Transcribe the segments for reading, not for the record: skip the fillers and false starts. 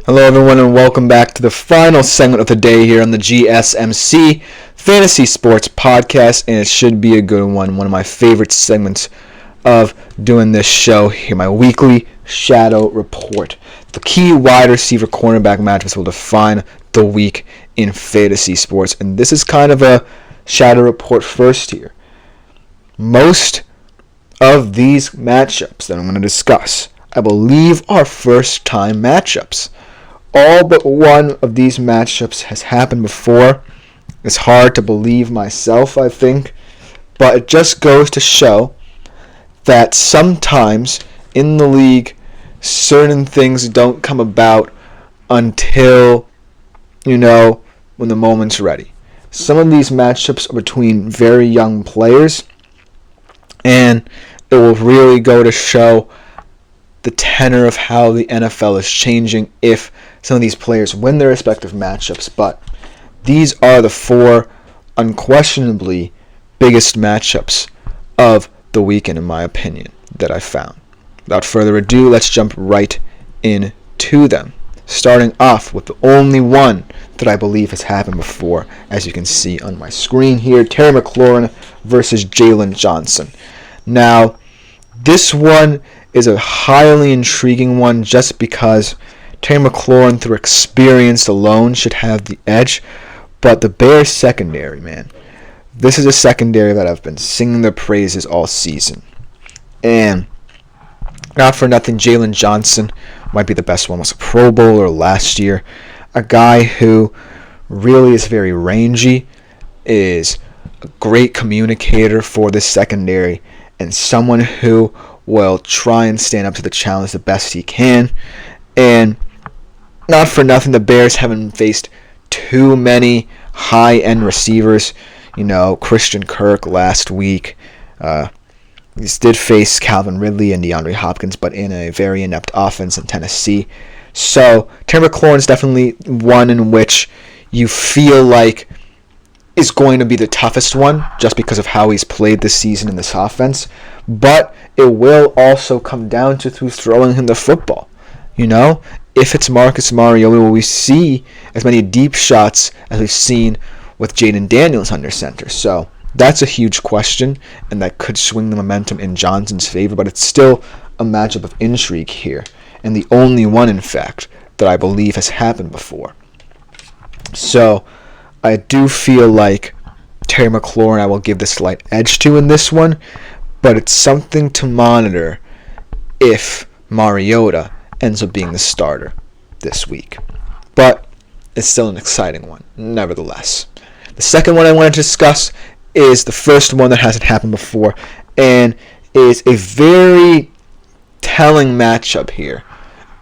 Hello everyone and welcome back to the final segment of the day here on the GSMC Fantasy Sports Podcast, and it should be a good one of my favorite segments of doing this show here, my weekly Shadow Report. The key wide receiver cornerback matchups will define the week in fantasy sports, and this is kind of a Shadow Report first here. Most of these matchups that I'm going to discuss, I believe, are first-time matchups. All but one of these matchups has happened before. It's hard to believe myself, I think, but it just goes to show that sometimes in the league, certain things don't come about until, when the moment's ready. Some of these matchups are between very young players, and it will really go to show the tenor of how the NFL is changing if some of these players win their respective matchups. But these are the four unquestionably biggest matchups of the weekend, in my opinion, that I found. Without further ado, let's jump right into them. Starting off with the only one that I believe has happened before, as you can see on my screen here, Terry McLaurin versus Jalen Johnson. Now, this one is a highly intriguing one just because Terry McLaurin, through experience alone, should have the edge. But the Bears secondary, man, this is a secondary that I've been singing their praises all season. And not for nothing, Jalen Johnson might be the best one. Was a Pro Bowler last year. A guy who really is very rangy, is a great communicator for this secondary, and someone who will try and stand up to the challenge the best he can. And not for nothing, the Bears haven't faced too many high-end receivers. Christian Kirk last week. He did face Calvin Ridley and DeAndre Hopkins, but in a very inept offense in Tennessee. So Terry McLaurin is definitely one in which you feel like is going to be the toughest one just because of how he's played this season in this offense. But it will also come down to who's throwing him the football. If it's Marcus Mariota, will we see as many deep shots as we've seen with Jaden Daniels under center? So that's a huge question, and that could swing the momentum in Johnson's favor, but it's still a matchup of intrigue here, and the only one, in fact, that I believe has happened before. So I do feel like Terry McLaurin I will give the slight edge to in this one, but it's something to monitor if Mariota ends up being the starter this week. But it's still an exciting one, nevertheless. The second one I want to discuss is the first one that hasn't happened before, and is a very telling matchup here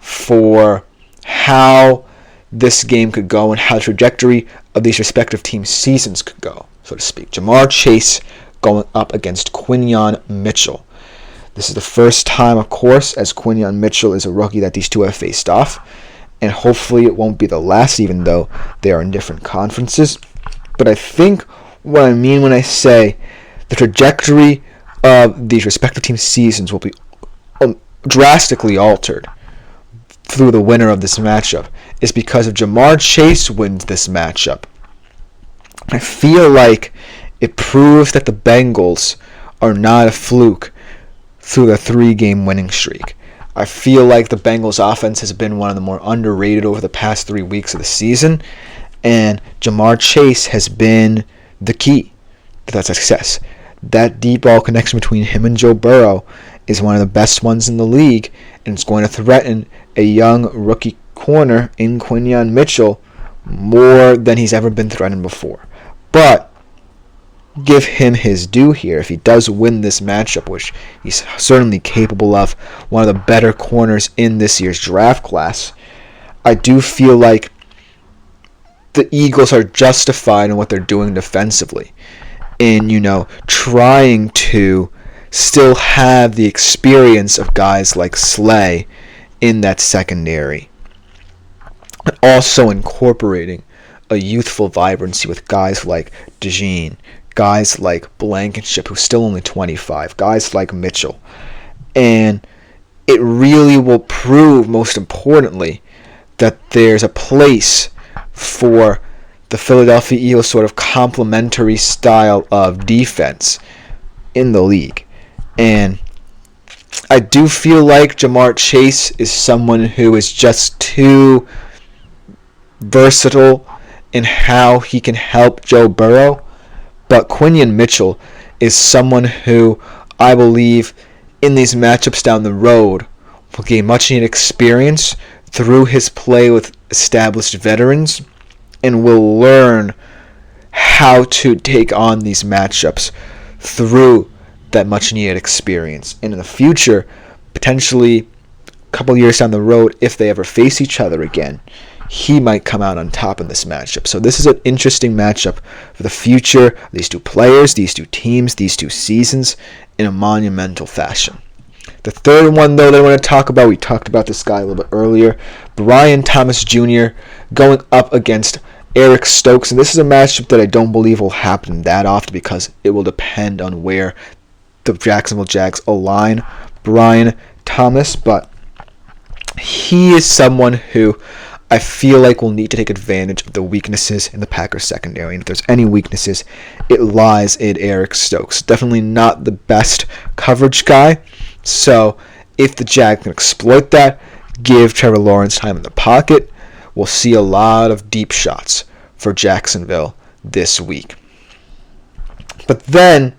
for how this game could go and how the trajectory of these respective teams' seasons could go, so to speak. Jamar Chase going up against Quinyon Mitchell. This is the first time, of course, as Quinyon Mitchell is a rookie, that these two have faced off, and hopefully it won't be the last, even though they are in different conferences. But I think what I mean when I say the trajectory of these respective teams' seasons will be drastically altered through the winner of this matchup is because if Jamar Chase wins this matchup, I feel like it proves that the Bengals are not a fluke through the 3-game winning streak. I feel like the Bengals offense has been one of the more underrated over the past 3 weeks of the season, and Jamar Chase has been the key to that success. That deep ball connection between him and Joe Burrow is one of the best ones in the league, and it's going to threaten a young rookie corner in Quinyon Mitchell more than he's ever been threatened before. But give him his due here. If he does win this matchup, which he's certainly capable of, one of the better corners in this year's draft class, I do feel like the Eagles are justified in what they're doing defensively in, trying to still have the experience of guys like Slay in that secondary, and also incorporating a youthful vibrancy with guys like DeJean, guys like Blankenship, who's still only 25, guys like Mitchell. And it really will prove, most importantly, that there's a place for the Philadelphia Eagles sort of complementary style of defense in the league. And I do feel like Jamar Chase is someone who is just too versatile in how he can help Joe Burrow. But Quinion Mitchell is someone who I believe in these matchups down the road will gain much needed experience through his play with established veterans and will learn how to take on these matchups through that much needed experience. And in the future, potentially a couple years down the road, if they ever face each other again, he might come out on top in this matchup. So this is an interesting matchup for the future of these two players, these two teams, these two seasons in a monumental fashion. The third one, though, that I want to talk about, we talked about this guy a little bit earlier, Brian Thomas Jr. going up against Eric Stokes. And this is a matchup that I don't believe will happen that often because it will depend on where the Jacksonville Jags align Brian Thomas. But he is someone who I feel like will need to take advantage of the weaknesses in the Packers secondary. And if there's any weaknesses, it lies in Eric Stokes. Definitely not the best coverage guy. So if the Jags can exploit that, give Trevor Lawrence time in the pocket, we'll see a lot of deep shots for Jacksonville this week. But then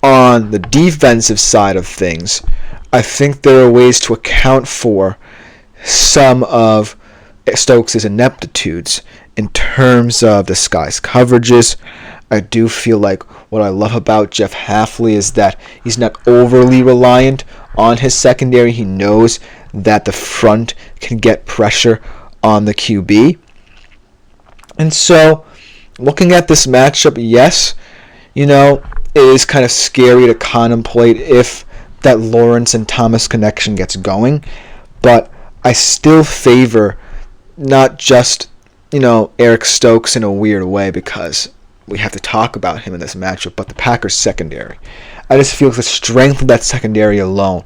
on the defensive side of things, I think there are ways to account for some of Stokes' ineptitudes in terms of the Sky's coverages. I do feel like what I love about Jeff Hafley is that he's not overly reliant on his secondary. He knows that the front can get pressure on the QB. And so, looking at this matchup, yes, it is kind of scary to contemplate if that Lawrence and Thomas connection gets going. But I still favor not just, Eric Stokes in a weird way because we have to talk about him in this matchup, but the Packers secondary. I just feel the strength of that secondary alone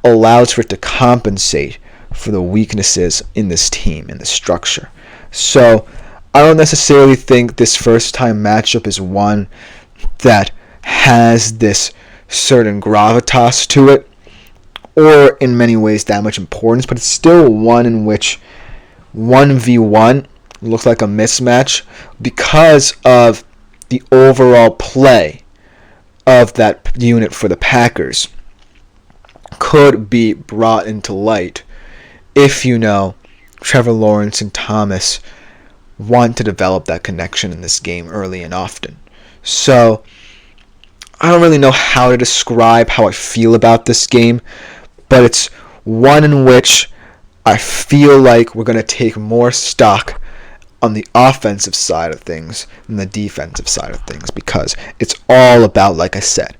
allows for it to compensate for the weaknesses in this team, in the structure. So I don't necessarily think this first-time matchup is one that has this certain gravitas to it, or in many ways that much importance, but it's still one in which 1v1 looks like a mismatch because of the overall play of that unit for the Packers could be brought into light if Trevor Lawrence and Thomas want to develop that connection in this game early and often. So I don't really know how to describe how I feel about this game, but it's one in which I feel like we're going to take more stock on the offensive side of things than the defensive side of things because it's all about, like I said,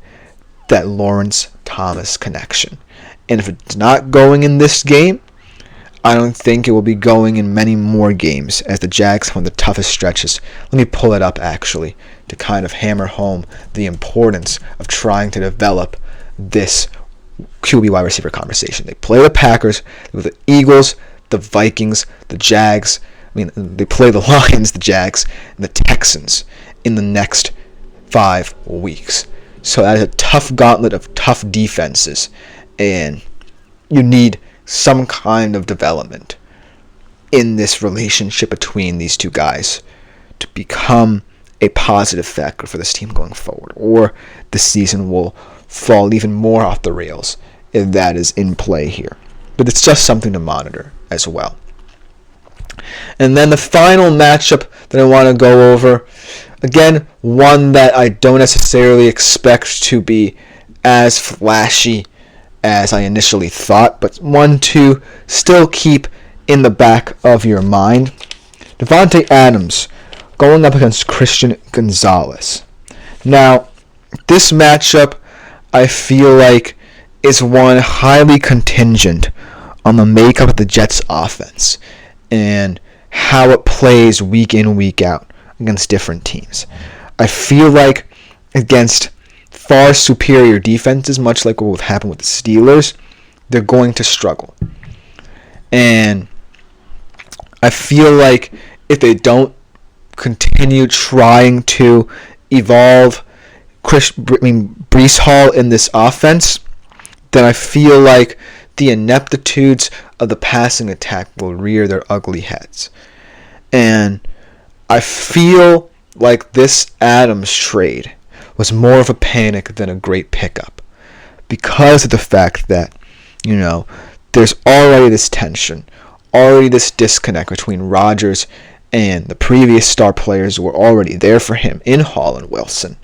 that Lawrence-Thomas connection. And if it's not going in this game, I don't think it will be going in many more games as the Jags have one of the toughest stretches. Let me pull it up, actually, to kind of hammer home the importance of trying to develop this QB wide receiver conversation. They play the Packers, the Eagles, the Vikings, the Jags. They play the Lions, the Jags, and the Texans in the next 5 weeks. So that is a tough gauntlet of tough defenses, and you need some kind of development in this relationship between these two guys to become a positive factor for this team going forward, or the season will fall even more off the rails if that is in play here. But it's just something to monitor as well. And then the final matchup that I want to go over, again, one that I don't necessarily expect to be as flashy as I initially thought, but one to still keep in the back of your mind. Devontae Adams going up against Christian Gonzalez. Now, this matchup, I feel like, is one highly contingent on the makeup of the Jets' offense and how it plays week in, week out against different teams. I feel like against far superior defenses, much like what would happen with the Steelers, they're going to struggle. And I feel like if they don't continue trying to evolve Breece Hall in this offense, then I feel like the ineptitudes of the passing attack will rear their ugly heads. And I feel like this Adams trade was more of a panic than a great pickup because of the fact that, there's already this tension, already this disconnect between Rodgers and the previous star players who were already there for him in Hall and Wilson.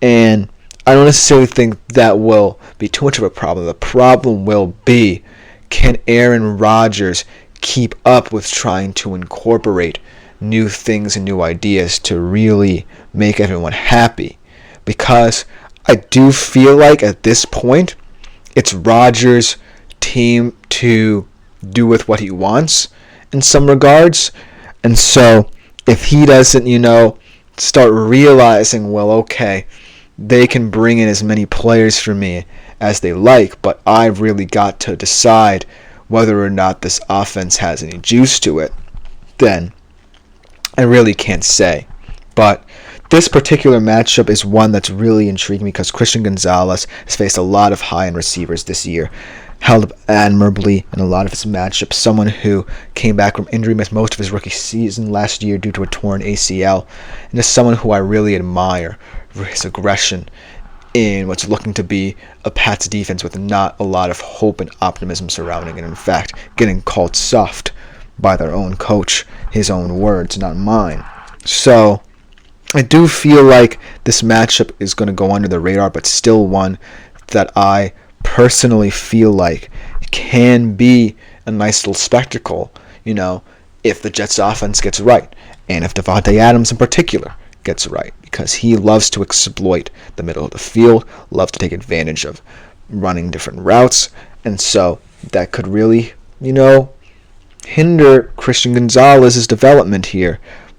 And I don't necessarily think that will be too much of a problem. The problem will be, can Aaron Rodgers keep up with trying to incorporate new things and new ideas to really make everyone happy? Because I do feel like at this point, it's Rodgers' team to do with what he wants in some regards. And so if he doesn't, start realizing, well, okay, they can bring in as many players for me as they like, but I've really got to decide whether or not this offense has any juice to it, then I really can't say. But this particular matchup is one that's really intriguing because Christian Gonzalez has faced a lot of high-end receivers this year, held up admirably in a lot of his matchups. Someone who came back from injury, missed most of his rookie season last year due to a torn ACL, and is someone who I really admire for his aggression in what's looking to be a Pats defense with not a lot of hope and optimism surrounding it. In fact, getting called soft by their own coach, his own words, not mine. So I do feel like this matchup is going to go under the radar, but still one that I personally feel like can be a nice little spectacle, if the Jets offense gets right, and if Davante Adams in particular gets right, because he loves to exploit the middle of the field, loves to take advantage of running different routes, and so that could really, hinder Christian Gonzalez's development here,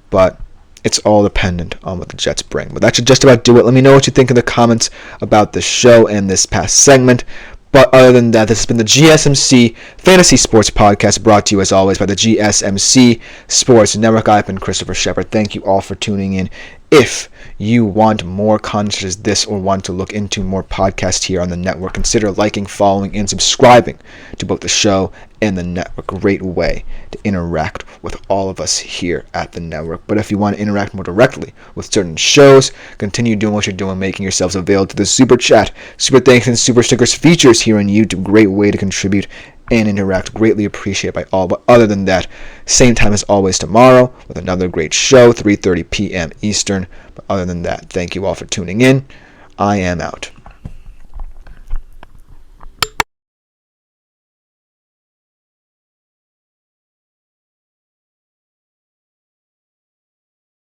but it's all dependent on what the Jets bring. But that should just about do it. Let me know what you think in the comments about this show and this past segment. But other than that, this has been the GSMC Fantasy Sports Podcast, brought to you as always by the GSMC Sports Network. I've been Christopher Shepard. Thank you all for tuning in. If you want more content as this or want to look into more podcasts here on the network, consider liking, following, and subscribing to both the show and the network. A great way to interact with all of us here at the network. But if you want to interact more directly with certain shows, continue doing what you're doing, making yourselves available to the Super Chat, Super Thanks, and Super Stickers features here on YouTube. Great way to contribute and interact. Greatly appreciated by all. But other than that, same time as always tomorrow with another great show, 3:30 p.m. Eastern. But other than that, thank you all for tuning in. I am out.